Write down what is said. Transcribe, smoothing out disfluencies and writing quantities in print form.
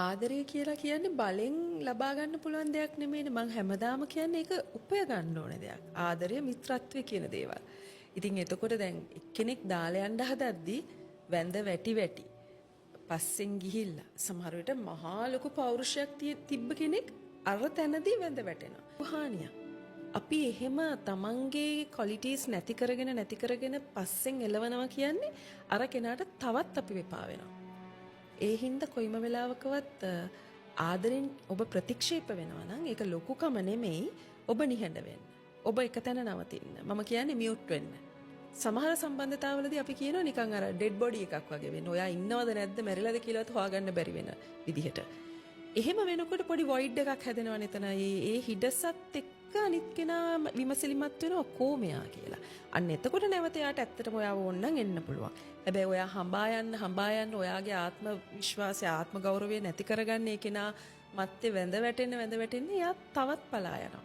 ආදරය කියලා කියන්නේ බලෙන් ලබා ගන්න පුළුවන් දෙයක් නෙමෙයිනේ. මං හැමදාම කියන්නේ ඒක උපය ගන්න ඕන දෙයක්. ආදරය, මිත්‍රත්වය කියන දේවල්. ඉතින් එතකොට දැන් එක්කෙනෙක් දාලා යන්න හදද්දී වැඳ වැටි වැටි පස්සෙන් ගිහිල්ලා සමහර විට මහා ලොකු පෞරුෂයක් තිබ්බ කෙනෙක් අර තැනදී වැඳ වැටෙනවා. හානියක්. අපි එහෙම තමන්ගේ ක්වොලිටිස් නැති කරගෙන පස්සෙන් එලවනවා කියන්නේ අර කෙනාට තවත් අපි වෙපා වෙනවා. ඒ හින්දා කොයිම වෙලාවකවත් ආදරෙන් ඔබ ප්‍රතික්ෂේප වෙනවා නම් ඒක ලොකුකම නෙමෙයි. ඔබ නිහඬ වෙන්න. ඔබ එක තැන නවතින්න. මම කියන්නේ මියුට් වෙන්න. සමහර සම්බන්ධතාවලදී අපි කියනවා නිකන් අර ඩෙඩ් බොඩි එකක් වගේ වෙන්න. ඔයා ඉන්නවද නැද්ද මැරිලාද කියලාත් හොයාගන්න බැරි වෙන විදිහට. එහෙම වෙනකොට පොඩි වොයිඩ් එකක් හැදෙනවනේ එතන. ඒ හිඩසත් එක්ක අනිත් කෙනා විමසිලිමත් වෙනවා කොහොමයා කියලා. අන්න එතකොට නැවත යාට ඇත්තටම ඔයාව ඕනනම් එන්න පුළුවන්. හැබැයි ඔයා හඹා යන්න ඔයාගේ ආත්ම විශ්වාසය ආත්ම ගෞරවය නැති කරගන්න ඒ කෙනා මැත්තේ වැඳ වැටෙන්න එයා තවත් පලා යනවා.